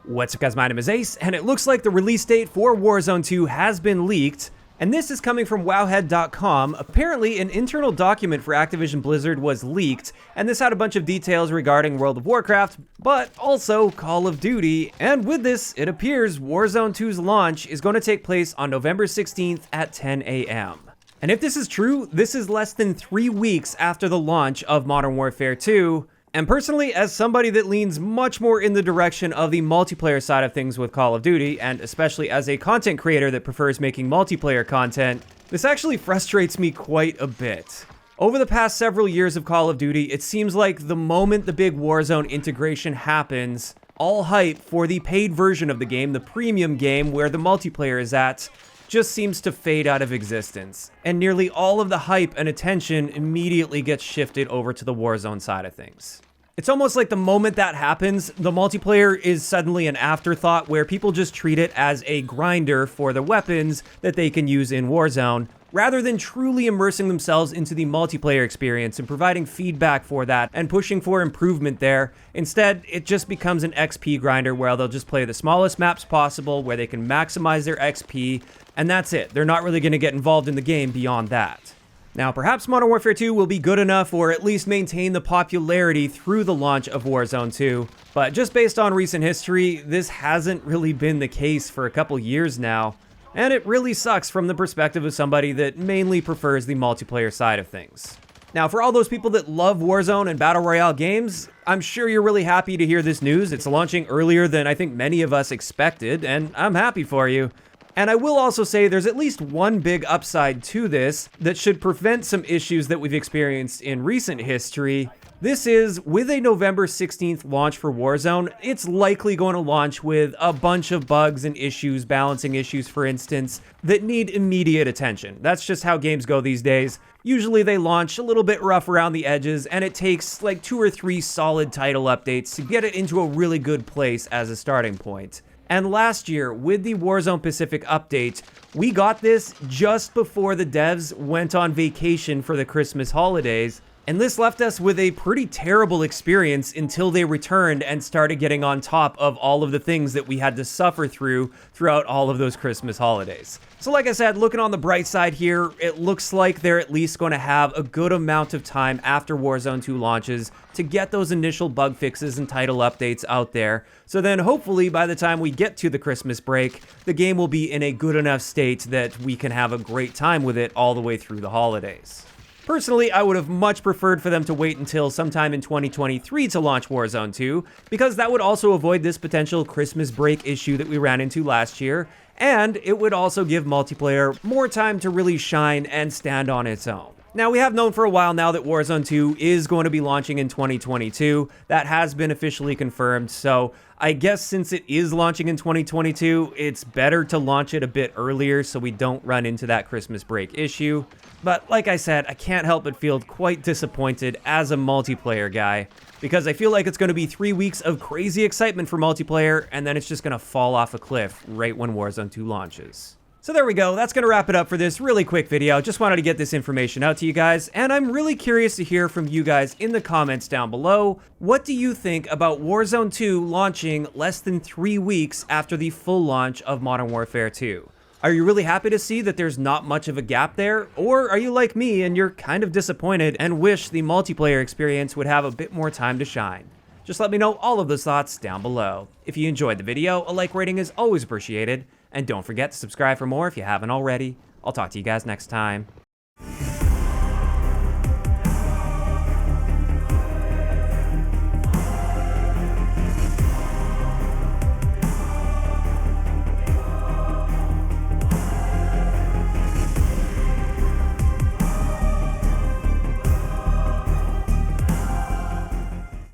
What's up guys, my name is Ace, and it looks like the release date for Warzone 2 has been leaked, and this is coming from wowhead.com. Apparently, an internal document for Activision Blizzard was leaked, and this had a bunch of details regarding World of Warcraft, but also Call of Duty, and with this, it appears Warzone 2's launch is going to take place on November 16th at 10 a.m. And if this is true, this is less than 3 weeks after the launch of Modern Warfare 2, and personally, as somebody that leans much more in the direction of the multiplayer side of things with Call of Duty, and especially as a content creator that prefers making multiplayer content, this actually frustrates me quite a bit. Over the past several years of Call of Duty, it seems like the moment the big Warzone integration happens, all hype for the paid version of the game, the premium game where the multiplayer is at, just seems to fade out of existence, and nearly all of the hype and attention immediately gets shifted over to the Warzone side of things. It's almost like the moment that happens, the multiplayer is suddenly an afterthought where people just treat it as a grinder for the weapons that they can use in Warzone, rather than truly immersing themselves into the multiplayer experience and providing feedback for that and pushing for improvement there. Instead, it just becomes an XP grinder where they'll just play the smallest maps possible, where they can maximize their XP, and that's it. They're not really going to get involved in the game beyond that. Now, perhaps Modern Warfare 2 will be good enough or at least maintain the popularity through the launch of Warzone 2, but just based on recent history, this hasn't really been the case for a couple years now. And it really sucks from the perspective of somebody that mainly prefers the multiplayer side of things. Now, for all those people that love Warzone and Battle Royale games, I'm sure you're really happy to hear this news. It's launching earlier than I think many of us expected, and I'm happy for you. And I will also say there's at least one big upside to this that should prevent some issues that we've experienced in recent history. This is, with a November 16th launch for Warzone, it's likely going to launch with a bunch of bugs and issues, balancing issues for instance, that need immediate attention. That's just how games go these days. Usually they launch a little bit rough around the edges, and it takes like 2 or 3 solid title updates to get it into a really good place as a starting point. And last year, with the Warzone Pacific update, we got this just before the devs went on vacation for the Christmas holidays, and this left us with a pretty terrible experience until they returned and started getting on top of all of the things that we had to suffer throughout all of those Christmas holidays. So like I said, looking on the bright side here, it looks like they're at least going to have a good amount of time after Warzone 2 launches to get those initial bug fixes and title updates out there. So then hopefully by the time we get to the Christmas break, the game will be in a good enough state that we can have a great time with it all the way through the holidays. Personally, I would have much preferred for them to wait until sometime in 2023 to launch Warzone 2, because that would also avoid this potential Christmas break issue that we ran into last year, and it would also give multiplayer more time to really shine and stand on its own. Now, we have known for a while now that Warzone 2 is going to be launching in 2022. That has been officially confirmed, so I guess since it is launching in 2022, it's better to launch it a bit earlier so we don't run into that Christmas break issue. But like I said, I can't help but feel quite disappointed as a multiplayer guy, because I feel like it's going to be 3 weeks of crazy excitement for multiplayer, and then it's just going to fall off a cliff right when Warzone 2 launches. So there we go, that's going to wrap it up for this really quick video. Just wanted to get this information out to you guys, and I'm really curious to hear from you guys in the comments down below. What do you think about Warzone 2 launching less than 3 weeks after the full launch of Modern Warfare 2? Are you really happy to see that there's not much of a gap there? Or are you like me and you're kind of disappointed and wish the multiplayer experience would have a bit more time to shine? Just let me know all of those thoughts down below. If you enjoyed the video, a like rating is always appreciated. And don't forget to subscribe for more if you haven't already. I'll talk to you guys next time.